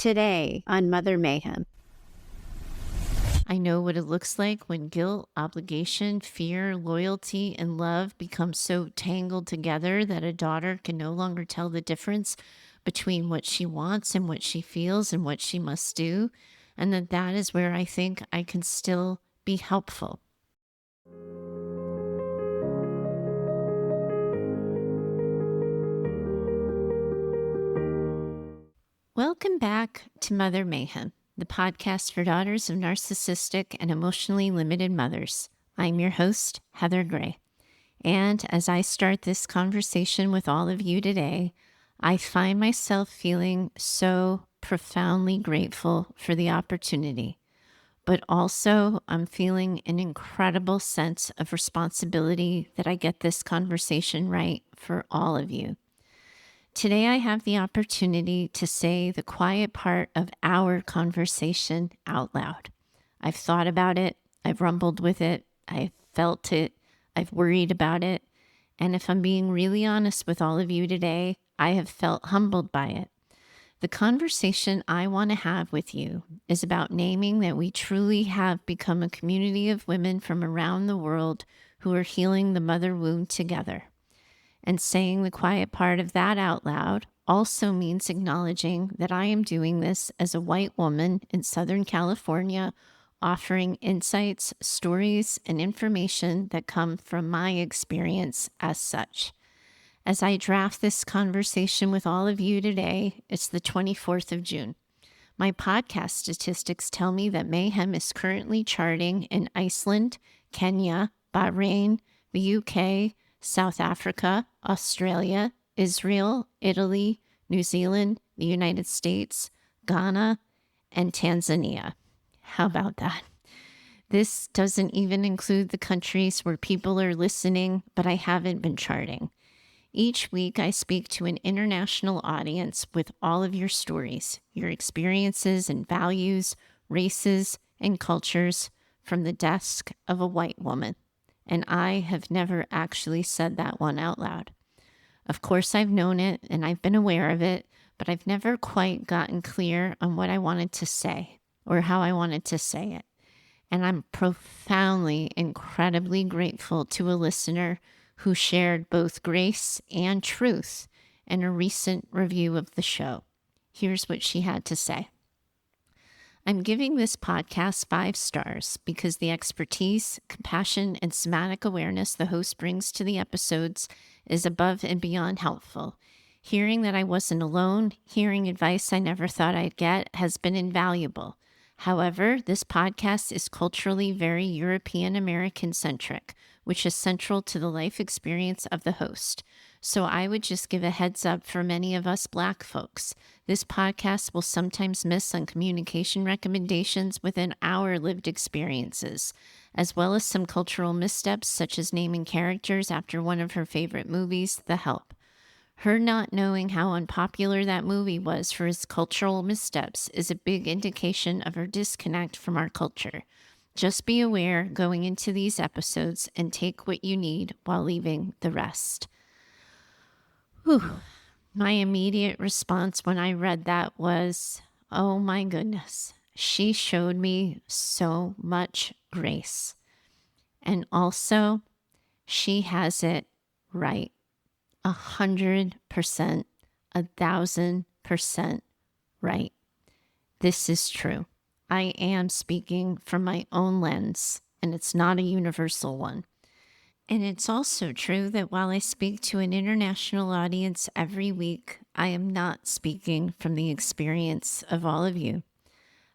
Today on Mother Mayhem. I know what it looks like when guilt, obligation, fear, loyalty, and love become so tangled together that a daughter can no longer tell the difference between what she wants and what she feels and what she must do. And that is where I think I can still be helpful. Welcome back to Mother Mayhem, the podcast for daughters of narcissistic and emotionally limited mothers. I'm your host, Heather Gray. And as I start this conversation with all of you today, I find myself feeling so profoundly grateful for the opportunity. But also, I'm feeling an incredible sense of responsibility that I get this conversation right for all of you. Today, I have the opportunity to say the quiet part of our conversation out loud. I've thought about it, I've rumbled with it, I've felt it, I've worried about it, and if I'm being really honest with all of you today, I have felt humbled by it. The conversation I want to have with you is about naming that we truly have become a community of women from around the world who are healing the mother wound together. And saying the quiet part of that out loud also means acknowledging that I am doing this as a white woman in Southern California, offering insights, stories, and information that come from my experience as such. As I draft this conversation with all of you today, it's the 24th of June. My podcast statistics tell me that Mayhem is currently charting in Iceland, Kenya, Bahrain, the UK, South Africa, Australia, Israel, Italy, New Zealand, the United States, Ghana, and Tanzania. How about that? This doesn't even include the countries where people are listening, but I haven't been charting. Each week, I speak to an international audience with all of your stories, your experiences and values, races, and cultures from the desk of a white woman. And I have never actually said that one out loud. Of course, I've known it and I've been aware of it, but I've never quite gotten clear on what I wanted to say or how I wanted to say it. And I'm profoundly, incredibly grateful to a listener who shared both grace and truth in a recent review of the show. Here's what she had to say. I'm giving this podcast 5 stars because the expertise, compassion, and somatic awareness the host brings to the episodes is above and beyond helpful. Hearing that I wasn't alone, hearing advice I never thought I'd get has been invaluable. However, this podcast is culturally very European American centric, which is central to the life experience of the host. So I would just give a heads up for many of us Black folks. This podcast will sometimes miss on communication recommendations within our lived experiences, as well as some cultural missteps such as naming characters after one of her favorite movies, The Help. Her not knowing how unpopular that movie was for its cultural missteps is a big indication of her disconnect from our culture. Just be aware going into these episodes and take what you need while leaving the rest. Whew. My immediate response when I read that was, oh my goodness, she showed me so much grace. And also, she has it right. 100%, 1,000% right. This is true. I am speaking from my own lens, and it's not a universal one. And it's also true that while I speak to an international audience every week, I am not speaking from the experience of all of you.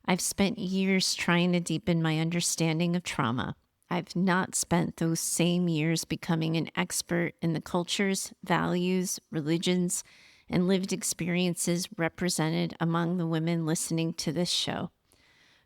I've spent years trying to deepen my understanding of trauma. I've not spent those same years becoming an expert in the cultures, values, religions, and lived experiences represented among the women listening to this show.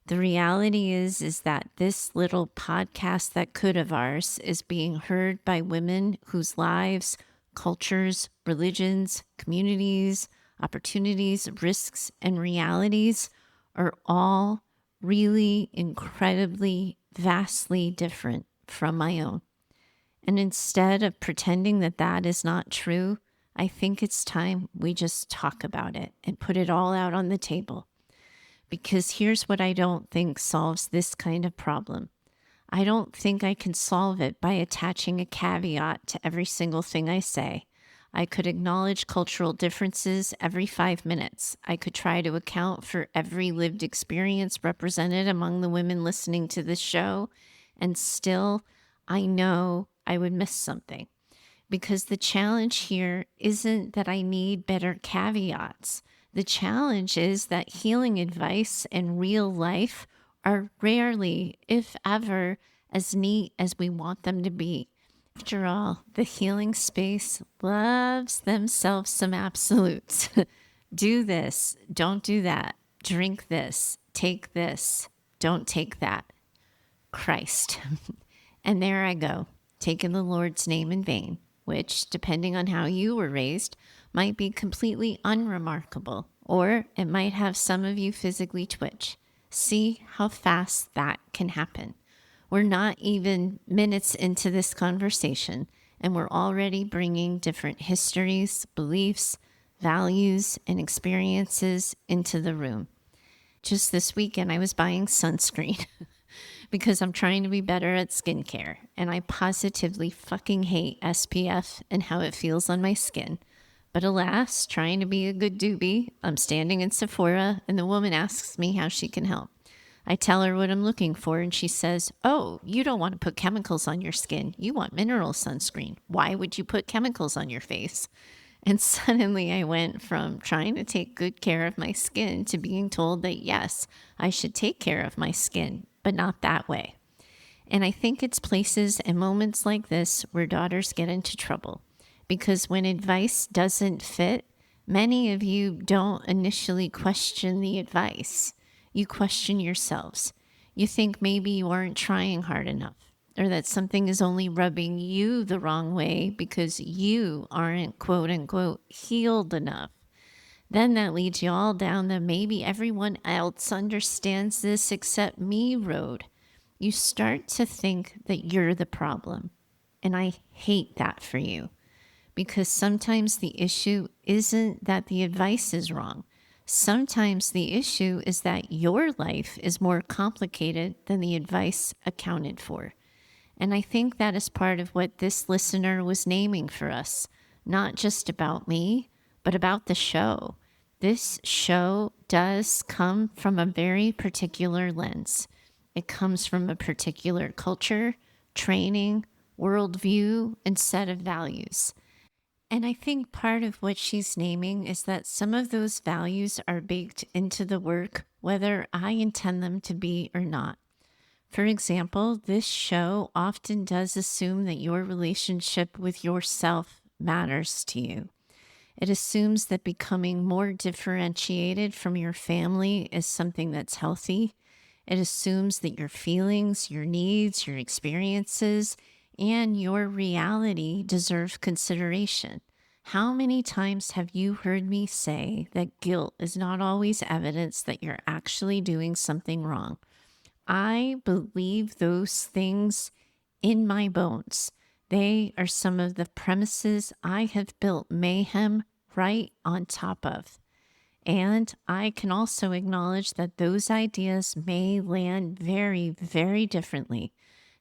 The reality is that this little podcast that could of ours is being heard by women whose lives, cultures, religions, communities, opportunities, risks, and realities are all really incredibly, vastly different from my own. And instead of pretending that that is not true, I think it's time we just talk about it and put it all out on the table. because here's what I don't think solves this kind of problem. I don't think I can solve it by attaching a caveat to every single thing I say. I could acknowledge cultural differences every 5 minutes. I could try to account for every lived experience represented among the women listening to this show, and still, I know I would miss something. Because the challenge here isn't that I need better caveats. The challenge is that healing advice and real life are rarely, if ever, as neat as we want them to be. After all, the healing space loves themselves some absolutes. Do this, don't do that. Drink this, take this, don't take that. Christ. And there I go, taking the Lord's name in vain, which, depending on how you were raised, might be completely unremarkable, or it might have some of you physically twitch. See how fast that can happen. We're not even minutes into this conversation, and we're already bringing different histories, beliefs, values, and experiences into the room. Just this weekend, I was buying sunscreen because I'm trying to be better at skincare, and I positively fucking hate SPF and how it feels on my skin. But alas, trying to be a good doobie, I'm standing in Sephora, and the woman asks me how she can help. I tell her what I'm looking for, and she says, "Oh, you don't want to put chemicals on your skin. You want mineral sunscreen. Why would you put chemicals on your face?" And suddenly I went from trying to take good care of my skin to being told that, yes, I should take care of my skin, but not that way. And I think it's places and moments like this where daughters get into trouble. Because when advice doesn't fit, many of you don't initially question the advice. You question yourselves. You think maybe you aren't trying hard enough, or that something is only rubbing you the wrong way because you aren't, quote unquote, healed enough. Then that leads you all down the maybe everyone else understands this except me road. You start to think that you're the problem. And I hate that for you, because sometimes the issue isn't that the advice is wrong. Sometimes the issue is that your life is more complicated than the advice accounted for. And I think that is part of what this listener was naming for us, not just about me, but about the show. This show does come from a very particular lens. It comes from a particular culture, training, worldview, and set of values. And I think part of what she's naming is that some of those values are baked into the work, whether I intend them to be or not. For example, this show often does assume that your relationship with yourself matters to you. It assumes that becoming more differentiated from your family is something that's healthy. It assumes that your feelings, your needs, your experiences, and your reality deserve consideration. How many times have you heard me say that guilt is not always evidence that you're actually doing something wrong? I believe those things in my bones. They are some of the premises I have built mayhem right on top of. And I can also acknowledge that those ideas may land very, very differently,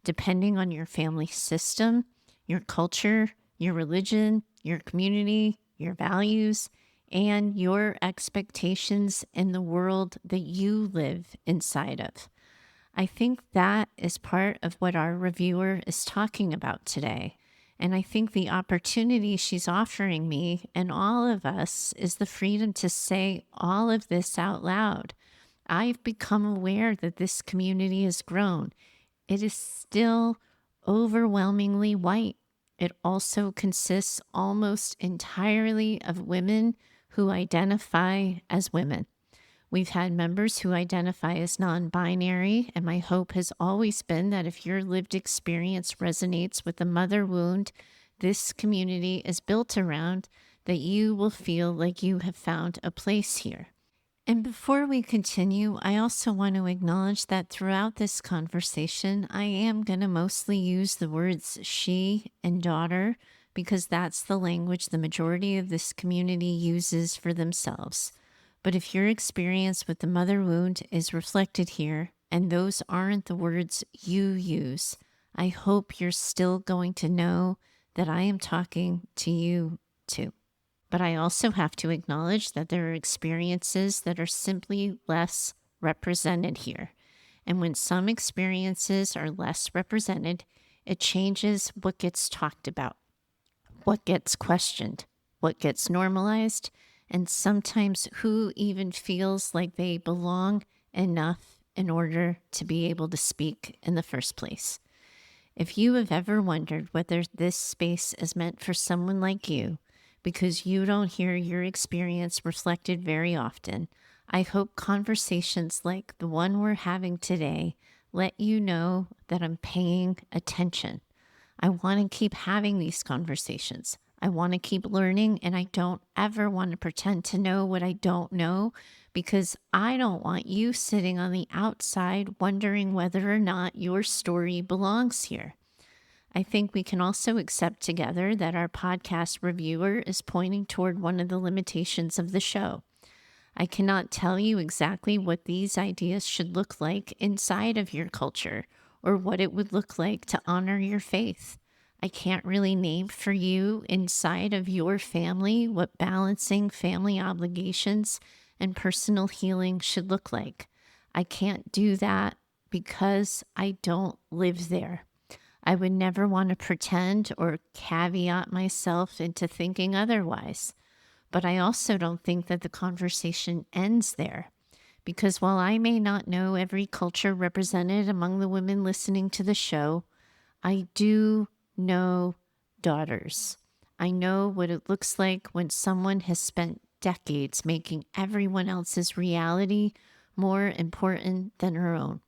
depending on your family system, your culture, your religion, your community, your values, and your expectations in the world that you live inside of. I think that is part of what our reviewer is talking about today. And I think the opportunity she's offering me and all of us is the freedom to say all of this out loud. I've become aware that this community has grown. It is still overwhelmingly white. It also consists almost entirely of women who identify as women. We've had members who identify as non-binary, and my hope has always been that if your lived experience resonates with the mother wound this community is built around, that you will feel like you have found a place here. And before we continue, I also want to acknowledge that throughout this conversation, I am going to mostly use the words she and daughter, because that's the language the majority of this community uses for themselves. But if your experience with the mother wound is reflected here, and those aren't the words you use, I hope you're still going to know that I am talking to you too. But I also have to acknowledge that there are experiences that are simply less represented here. And when some experiences are less represented, it changes what gets talked about, what gets questioned, what gets normalized, and sometimes who even feels like they belong enough in order to be able to speak in the first place. If you have ever wondered whether this space is meant for someone like you, because you don't hear your experience reflected very often, I hope conversations like the one we're having today let you know that I'm paying attention. I want to keep having these conversations. I want to keep learning, and I don't ever want to pretend to know what I don't know, because I don't want you sitting on the outside wondering whether or not your story belongs here. I think we can also accept together that our podcast reviewer is pointing toward one of the limitations of the show. I cannot tell you exactly what these ideas should look like inside of your culture, or what it would look like to honor your faith. I can't really name for you inside of your family what balancing family obligations and personal healing should look like. I can't do that because I don't live there. I would never want to pretend or caveat myself into thinking otherwise. But I also don't think that the conversation ends there. Because while I may not know every culture represented among the women listening to the show, I do know daughters. I know what it looks like when someone has spent decades making everyone else's reality more important than her own.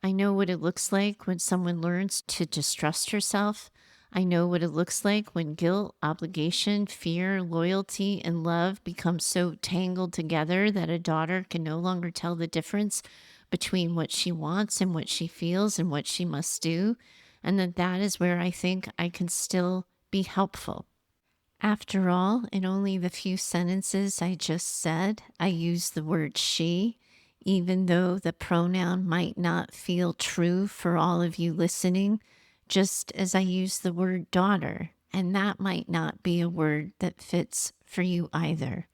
I know what it looks like when someone learns to distrust herself. I know what it looks like when guilt, obligation, fear, loyalty, and love become so tangled together that a daughter can no longer tell the difference between what she wants and what she feels and what she must do. And that is where I think I can still be helpful. After all, in only the few sentences I just said, I use the word she, even though the pronoun might not feel true for all of you listening, just as I use the word daughter, and that might not be a word that fits for you either.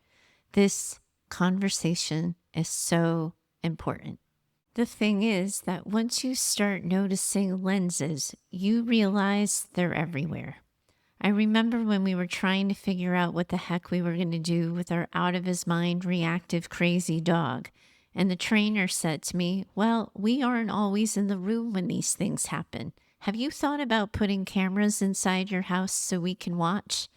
This conversation is so important. The thing is that once you start noticing lenses, you realize they're everywhere. I remember when we were trying to figure out what the heck we were going to do with our out of his mind, reactive, crazy dog. And the trainer said to me, well, we aren't always in the room when these things happen. Have you thought about putting cameras inside your house so we can watch?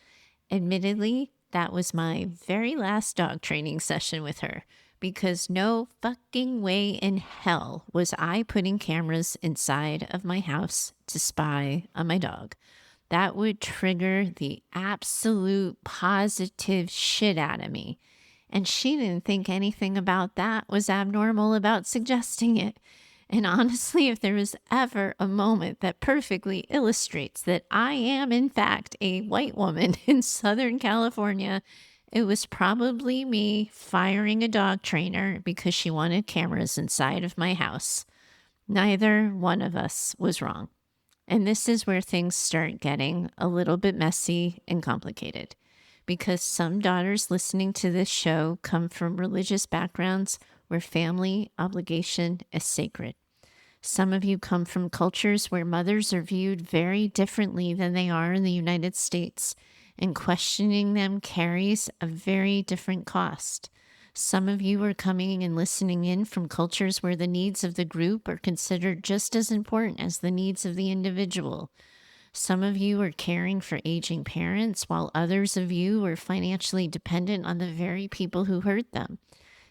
Admittedly, that was my very last dog training session with her, because no fucking way in hell was I putting cameras inside of my house to spy on my dog. That would trigger the absolute positive shit out of me. And she didn't think anything about that was abnormal about suggesting it. And honestly, if there was ever a moment that perfectly illustrates that I am, in fact, a white woman in Southern California, it was probably me firing a dog trainer because she wanted cameras inside of my house. Neither one of us was wrong. And this is where things start getting a little bit messy and complicated, because some daughters listening to this show come from religious backgrounds where family obligation is sacred. Some of you come from cultures where mothers are viewed very differently than they are in the United States, and questioning them carries a very different cost. Some of you are coming and listening in from cultures where the needs of the group are considered just as important as the needs of the individual. Some of you are caring for aging parents, while others of you are financially dependent on the very people who hurt them.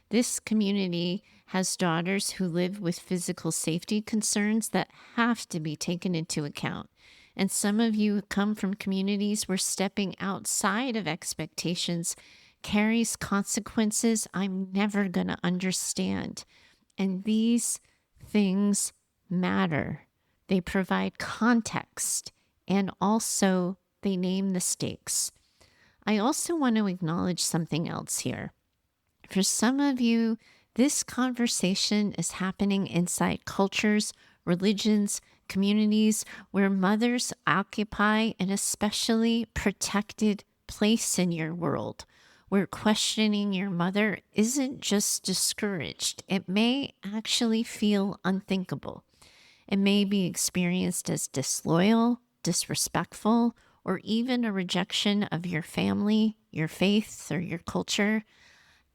This community has daughters who live with physical safety concerns that have to be taken into account. And some of you come from communities where stepping outside of expectations carries consequences I'm never going to understand. And these things matter. They provide context, and also they name the stakes. I also want to acknowledge something else here. for some of you, this conversation is happening inside cultures, religions, communities where mothers occupy an especially protected place in your world, where questioning your mother isn't just discouraged, it may actually feel unthinkable. It may be experienced as disloyal, disrespectful, or even a rejection of your family, your faith, or your culture.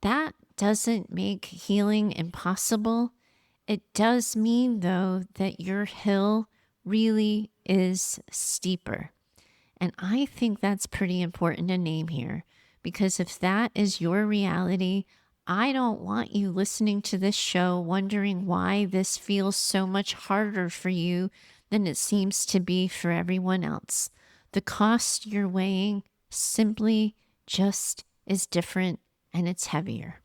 That doesn't make healing impossible. It does mean, though, that your hill really is steeper. And I think that's pretty important to name here, because if that is your reality, I don't want you listening to this show wondering why this feels so much harder for you than it seems to be for everyone else. The cost you're weighing simply just is different, and it's heavier.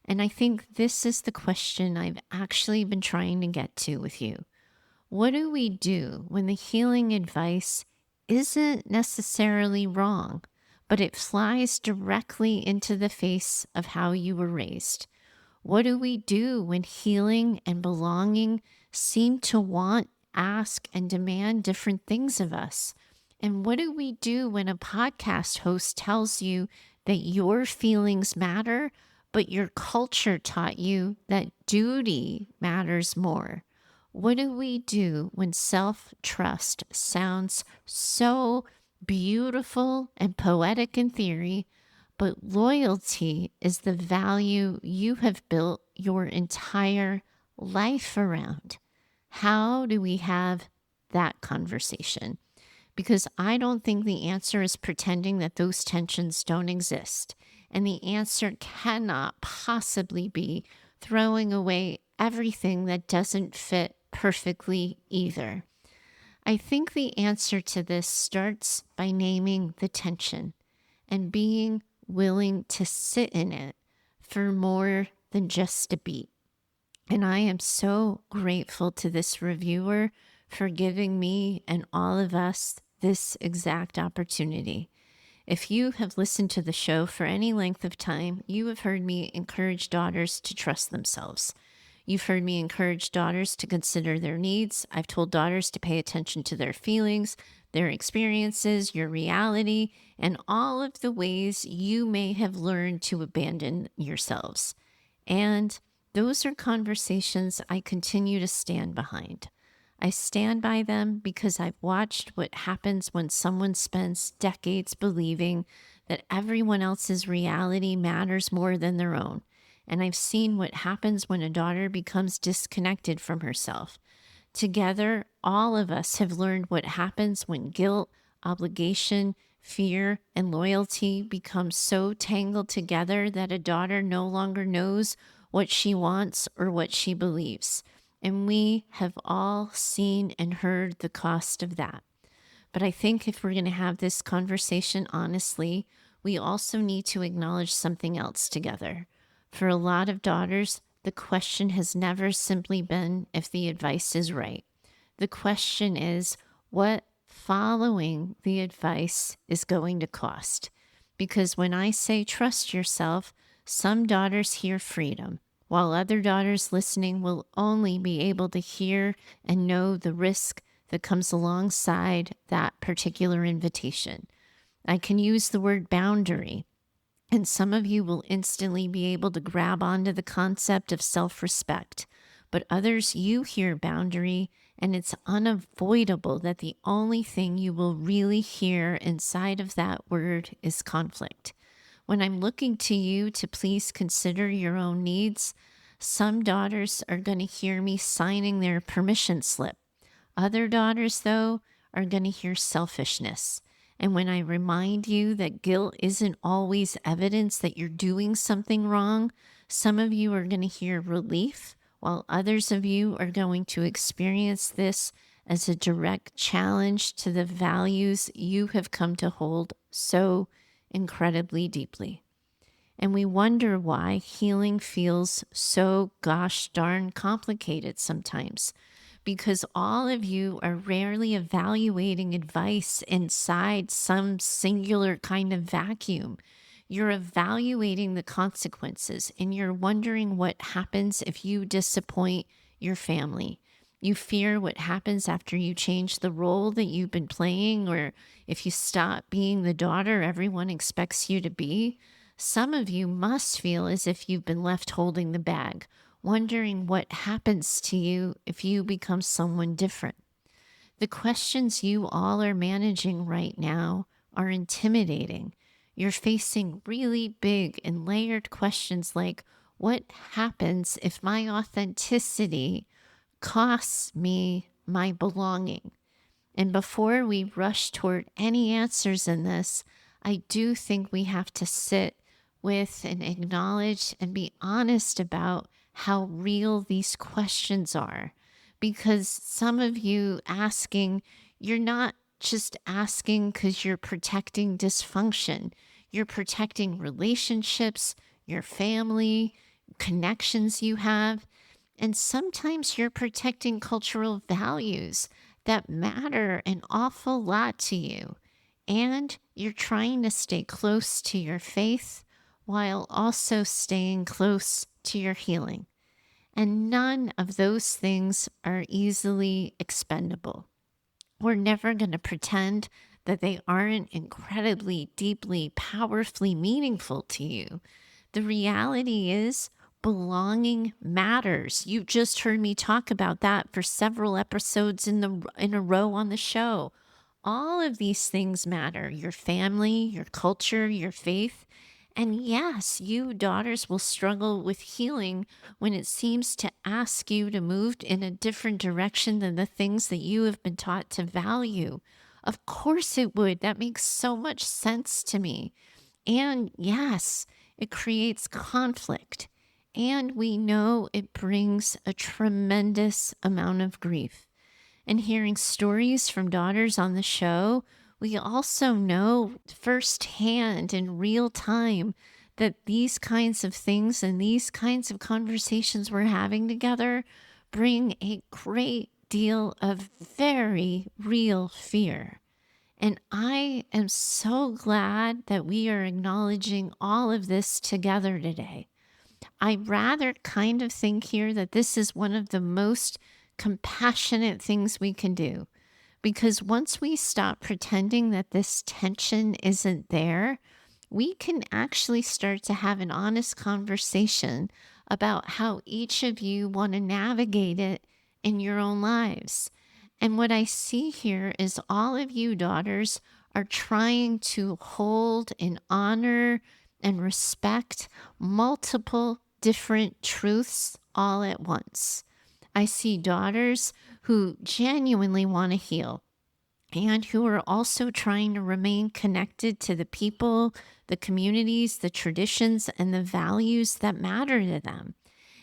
And I think this is the question I've actually been trying to get to with you. What do we do when the healing advice isn't necessarily wrong, but it flies directly into the face of how you were raised? What do we do when healing and belonging seem to want, ask, and demand different things of us? And what do we do when a podcast host tells you that your feelings matter, but your culture taught you that duty matters more? What do we do when self-trust sounds so beautiful and poetic in theory, but loyalty is the value you have built your entire life around? How do we have that conversation? Because I don't think the answer is pretending that those tensions don't exist. And the answer cannot possibly be throwing away everything that doesn't fit perfectly either. I think the answer to this starts by naming the tension and being willing to sit in it for more than just a beat. And I am so grateful to this reviewer for giving me and all of us this exact opportunity. If you have listened to the show for any length of time, you have heard me encourage daughters to trust themselves. You've heard me encourage daughters to consider their needs. I've told daughters to pay attention to their feelings, their experiences, your reality, and all of the ways you may have learned to abandon yourselves. And those are conversations I continue to stand behind. I stand by them because I've watched what happens when someone spends decades believing that everyone else's reality matters more than their own. And I've seen what happens when a daughter becomes disconnected from herself. Together, all of us have learned what happens when guilt, obligation, fear, and loyalty become so tangled together that a daughter no longer knows what she wants or what she believes. And we have all seen and heard the cost of that. But I think if we're going to have this conversation honestly, we also need to acknowledge something else together. For a lot of daughters, the question has never simply been if the advice is right. The question is what following the advice is going to cost. Because when I say trust yourself, some daughters hear freedom, while other daughters listening will only be able to hear and know the risk that comes alongside that particular invitation. I can use the word boundary, and some of you will instantly be able to grab onto the concept of self-respect. But others, you hear boundary, and it's unavoidable that the only thing you will really hear inside of that word is conflict. When I'm looking to you to please consider your own needs, some daughters are going to hear me signing their permission slip. Other daughters, though, are going to hear selfishness. And when I remind you that guilt isn't always evidence that you're doing something wrong, some of you are going to hear relief, while others of you are going to experience this as a direct challenge to the values you have come to hold so incredibly deeply. And we wonder why healing feels so gosh darn complicated sometimes. Because all of you are rarely evaluating advice inside some singular kind of vacuum. You're evaluating the consequences and you're wondering what happens if you disappoint your family. You fear what happens after you change the role that you've been playing, or if you stop being the daughter everyone expects you to be. Some of you must feel as if you've been left holding the bag, wondering what happens to you if you become someone different. The questions you all are managing right now are intimidating. You're facing really big and layered questions like, what happens if my authenticity costs me my belonging? And before we rush toward any answers in this, I do think we have to sit with and acknowledge and be honest about how real these questions are. Because some of you asking, you're not just asking because you're protecting dysfunction, you're protecting relationships, your family, connections you have. And sometimes you're protecting cultural values that matter an awful lot to you. And you're trying to stay close to your faith while also staying close to your healing. And none of those things are easily expendable. We're never going to pretend that they aren't incredibly, deeply, powerfully meaningful to you. The reality is, belonging matters. You just heard me talk about that for several episodes in a row on the show. All of these things matter. Your family, your culture, your faith. And yes, you daughters will struggle with healing when it seems to ask you to move in a different direction than the things that you have been taught to value. Of course it would. That makes so much sense to me. And yes, it creates conflict. And we know it brings a tremendous amount of grief. And hearing stories from daughters on the show, we also know firsthand in real time that these kinds of things and these kinds of conversations we're having together bring a great deal of very real fear. And I am so glad that we are acknowledging all of this together today. I rather kind of think here that this is one of the most compassionate things we can do. Because once we stop pretending that this tension isn't there, we can actually start to have an honest conversation about how each of you want to navigate it in your own lives. And what I see here is all of you daughters are trying to hold and honor and respect multiple different truths all at once. I see daughters who genuinely want to heal and who are also trying to remain connected to the people, the communities, the traditions, and the values that matter to them.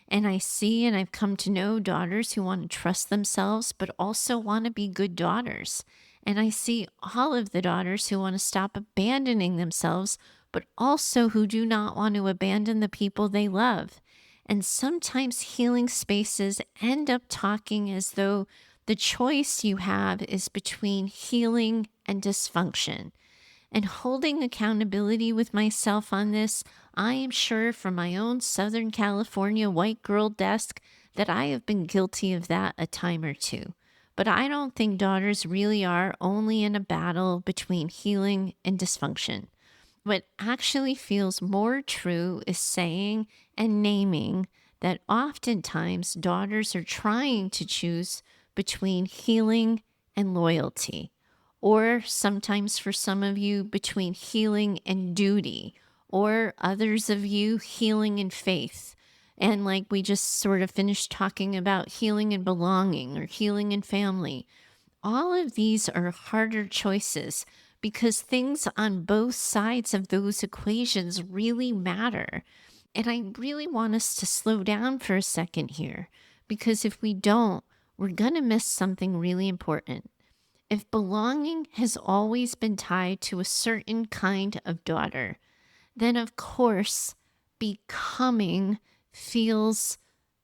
And I see and I've come to know daughters who want to trust themselves, but also want to be good daughters. And I see all of the daughters who want to stop abandoning themselves, but also who do not want to abandon the people they love. And sometimes healing spaces end up talking as though the choice you have is between healing and dysfunction. And holding accountability with myself on this, I am sure from my own Southern California white girl desk that I have been guilty of that a time or two. But I don't think daughters really are only in a battle between healing and dysfunction. What actually feels more true is saying and naming that oftentimes daughters are trying to choose between healing and loyalty, or sometimes for some of you between healing and duty, or others of you healing and faith. And like we just sort of finished talking about healing and belonging or healing and family. All of these are harder choices because things on both sides of those equations really matter. And I really want us to slow down for a second here, because if we don't, we're going to miss something really important. If belonging has always been tied to a certain kind of daughter, then of course, becoming feels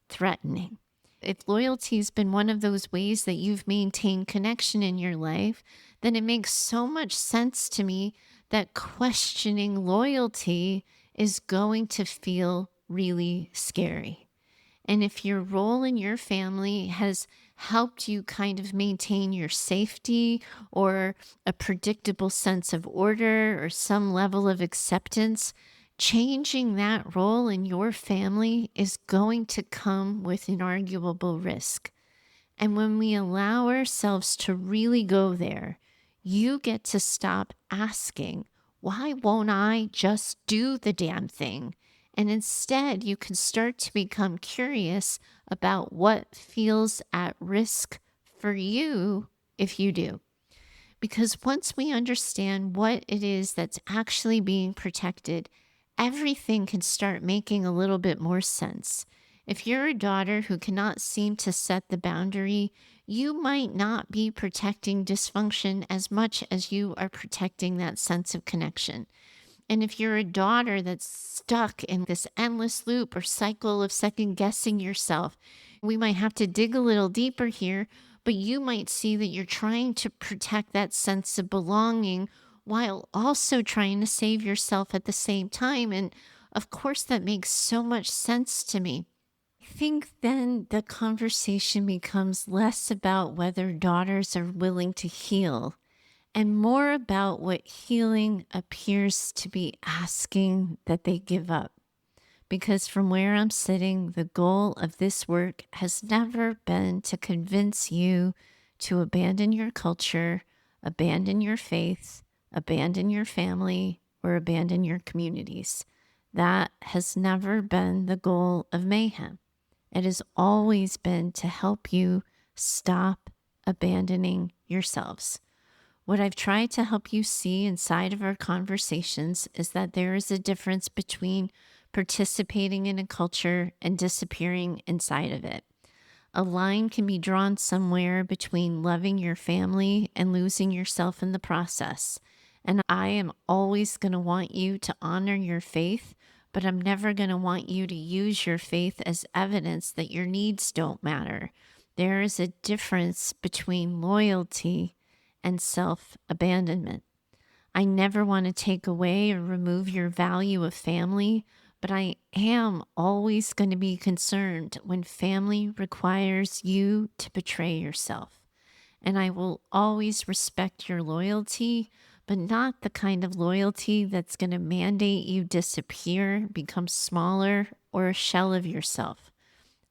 threatening. If loyalty has been one of those ways that you've maintained connection in your life, then it makes so much sense to me that questioning loyalty is going to feel really scary. And if your role in your family has helped you kind of maintain your safety or a predictable sense of order or some level of acceptance, changing that role in your family is going to come with inarguable risk. And when we allow ourselves to really go there, you get to stop asking, why won't I just do the damn thing? And instead, you can start to become curious about what feels at risk for you if you do. Because once we understand what it is that's actually being protected, everything can start making a little bit more sense. If you're a daughter who cannot seem to set the boundary, you might not be protecting dysfunction as much as you are protecting that sense of connection. And if you're a daughter that's stuck in this endless loop or cycle of second guessing yourself, we might have to dig a little deeper here, but you might see that you're trying to protect that sense of belonging while also trying to save yourself at the same time. And of course, that makes so much sense to me. I think then the conversation becomes less about whether daughters are willing to heal and more about what healing appears to be asking that they give up. Because from where I'm sitting, the goal of this work has never been to convince you to abandon your culture, abandon your faith, abandon your family, or abandon your communities. That has never been the goal of Mayhem. It has always been to help you stop abandoning yourselves. What I've tried to help you see inside of our conversations is that there is a difference between participating in a culture and disappearing inside of it. A line can be drawn somewhere between loving your family and losing yourself in the process. And I am always going to want you to honor your faith, but I'm never going to want you to use your faith as evidence that your needs don't matter. There is a difference between loyalty and self-abandonment. I never want to take away or remove your value of family, but I am always going to be concerned when family requires you to betray yourself. And I will always respect your loyalty, but not the kind of loyalty that's going to mandate you disappear, become smaller, or a shell of yourself.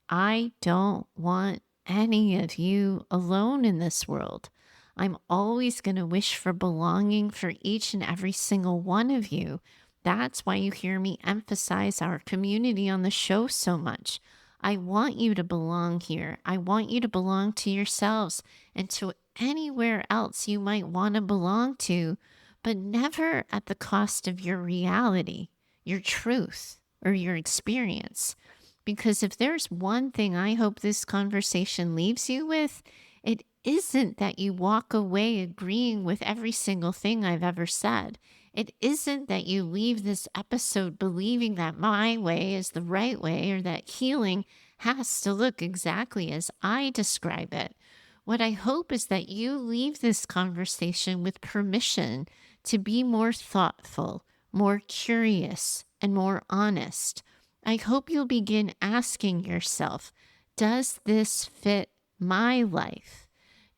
I don't want any of you alone in this world. I'm always going to wish for belonging for each and every single one of you. That's why you hear me emphasize our community on the show so much. I want you to belong here. I want you to belong to yourselves and to anywhere else you might want to belong to, but never at the cost of your reality, your truth, or your experience. Because if there's one thing I hope this conversation leaves you with, it isn't that you walk away agreeing with every single thing I've ever said. It isn't that you leave this episode believing that my way is the right way or that healing has to look exactly as I describe it. What I hope is that you leave this conversation with permission to be more thoughtful, more curious, and more honest. I hope you'll begin asking yourself, does this fit my life?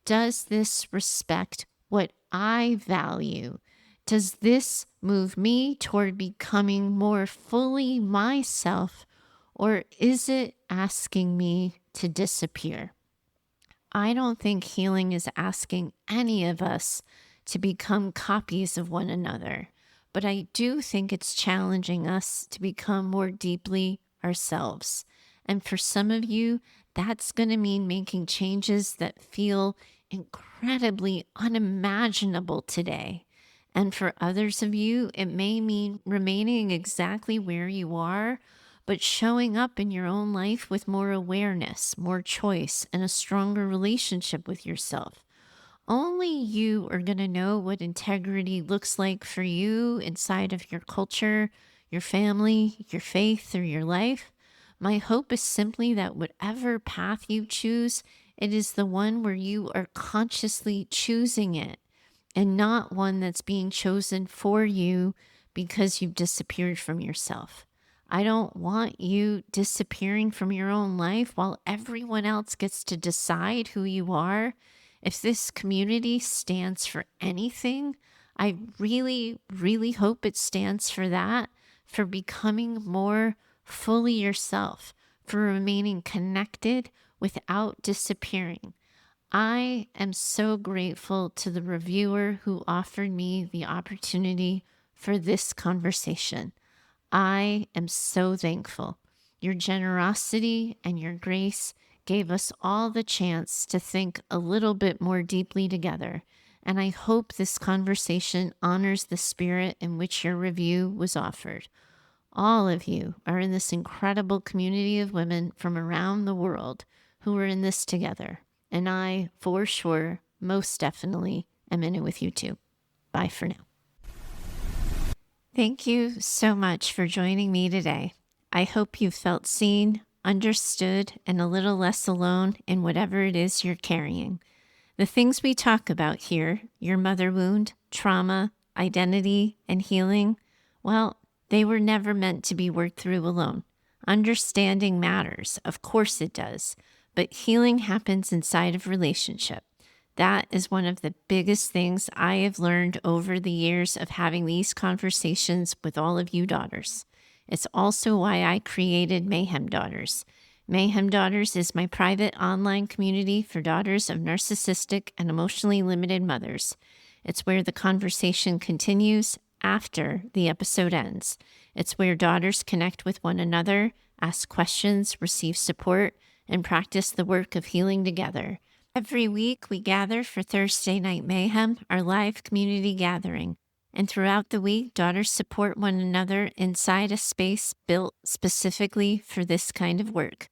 Does this respect what I value? Does this move me toward becoming more fully myself, or is it asking me to disappear? I don't think healing is asking any of us to become copies of one another, but I do think it's challenging us to become more deeply ourselves. And for some of you, that's going to mean making changes that feel incredibly unimaginable today. And for others of you, it may mean remaining exactly where you are, but showing up in your own life with more awareness, more choice, and a stronger relationship with yourself. Only you are going to know what integrity looks like for you inside of your culture, your family, your faith, or your life. My hope is simply that whatever path you choose, it is the one where you are consciously choosing it. and not one that's being chosen for you because you've disappeared from yourself. I don't want you disappearing from your own life while everyone else gets to decide who you are. If this community stands for anything, I really, really hope it stands for that, for becoming more fully yourself, for remaining connected without disappearing. I am so grateful to the reviewer who offered me the opportunity for this conversation. I am so thankful. Your generosity and your grace gave us all the chance to think a little bit more deeply together. And I hope this conversation honors the spirit in which your review was offered. All of you are in this incredible community of women from around the world who are in this together. And I, for sure, most definitely am in it with you too. Bye for now. Thank you so much for joining me today. I hope you felt seen, understood, and a little less alone in whatever it is you're carrying. The things we talk about here, your mother wound, trauma, identity, and healing, well, they were never meant to be worked through alone. Understanding matters, of course it does, but healing happens inside of relationship. That is one of the biggest things I have learned over the years of having these conversations with all of you daughters. It's also why I created Mayhem Daughters. Mayhem Daughters is my private online community for daughters of narcissistic and emotionally limited mothers. It's where the conversation continues after the episode ends. It's where daughters connect with one another, ask questions, receive support, and practice the work of healing together. Every week, we gather for Thursday Night Mayhem, our live community gathering. And throughout the week, daughters support one another inside a space built specifically for this kind of work.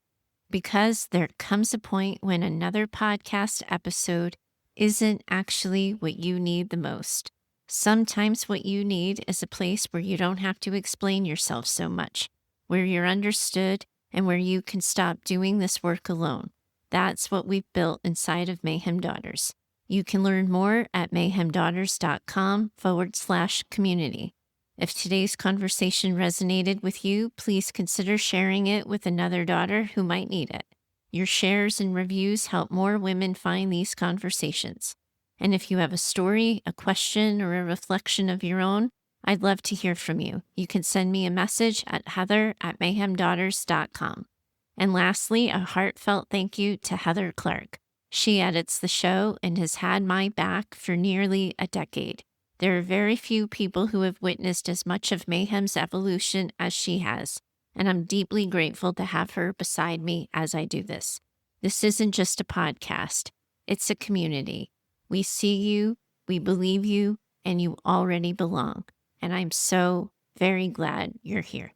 Because there comes a point when another podcast episode isn't actually what you need the most. Sometimes what you need is a place where you don't have to explain yourself so much, where you're understood, and where you can stop doing this work alone. That's what we've built inside of Mayhem Daughters. You can learn more at mayhemdaughters.com/community. If today's conversation resonated with you, please consider sharing it with another daughter who might need it. Your shares and reviews help more women find these conversations. And if you have a story, a question, or a reflection of your own, I'd love to hear from you. You can send me a message at heather@mayhemdaughters.com. And lastly, a heartfelt thank you to Heather Clark. She edits the show and has had my back for nearly a decade. There are very few people who have witnessed as much of Mayhem's evolution as she has, and I'm deeply grateful to have her beside me as I do this. This isn't just a podcast, it's a community. We see you, we believe you, and you already belong. And I'm so very glad you're here.